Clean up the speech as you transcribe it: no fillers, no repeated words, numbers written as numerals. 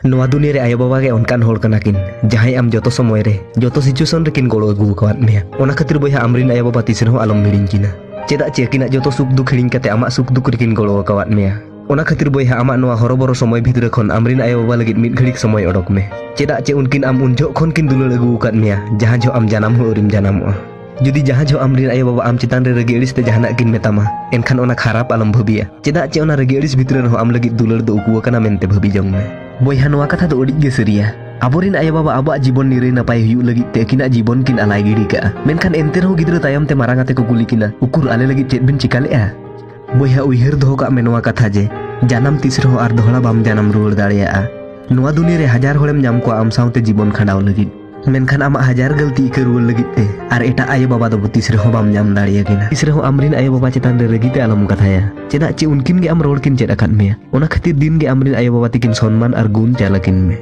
नोआ दुनिया रे आयो बाबा के उनकान होड़ कना किन जहां आम जतो समय रे जतो सिचुएशन रे किन गोड़ो अगु कवात मेया ओना खातिर बयहा आमरिन आयो बाबा तिस रहो आलम हिड़िंग किना चेदा चे किना जतो सुख दुख हिड़िंग कते आमा सुख दुख रे किन गोड़ो कवात मेया ओना खातिर बयहा आमा नोआ हरोबरो समय भितर खन आमरिन आयो बाबा लगित मिट घड़िक समय अडोक मे चेदा चे उनकिन आम उन जो खन किन दुलड़ अगु कात मेया जहां जो आम जानम हो ओरिम जानमो जुदी जहां जो आमरिन आयो बाबा आम चितान रे रगे अड़िस ते जहाना किन मेतामा एनखान ओना खराब आलम भबिया चेदा चे ओना रगे अड़िस भितर रहो आम लगित दुलड़ दो उकु कना मेनते भबी जंग मे बयहा नोआ कथा दो अड़ी गे सरिया आबोरिन आयो बाबा आबो जीवन निरे नपाय हुयु लगित ते किना जीवन किन आलाय गिड़ी का मेनखान एनते रहो गिद्रा तायम ते मारांगाते को कुली किना उकुर आले लगित चेद बिन चिका लेआ बयहा उइहर दोहो का मे नोआ कथा जे जानम तिस रहो आर दोहड़ा बाम जानम रुवाड़ दाड़ेया नोआ दुनिया रे हजार होड़ेम नाम को आम साउते जीवन खंडाव लगित मेनखान आमा हजार गलती के रुवाड़ लगित ते आर एटा आयो बाबा दो तिस रहो बाम नाम दाड़ेया किना तिस रहो आमरिन आयो बाबा चितान रे रगिते आलम कथाया चेदा चे उनकिन गे आम रोड़ किन चेद अकाद मेया ओना खातिर दिन गे आमरिन आयो बाबा तिकिन सम्मान आर गुण चालकिन मे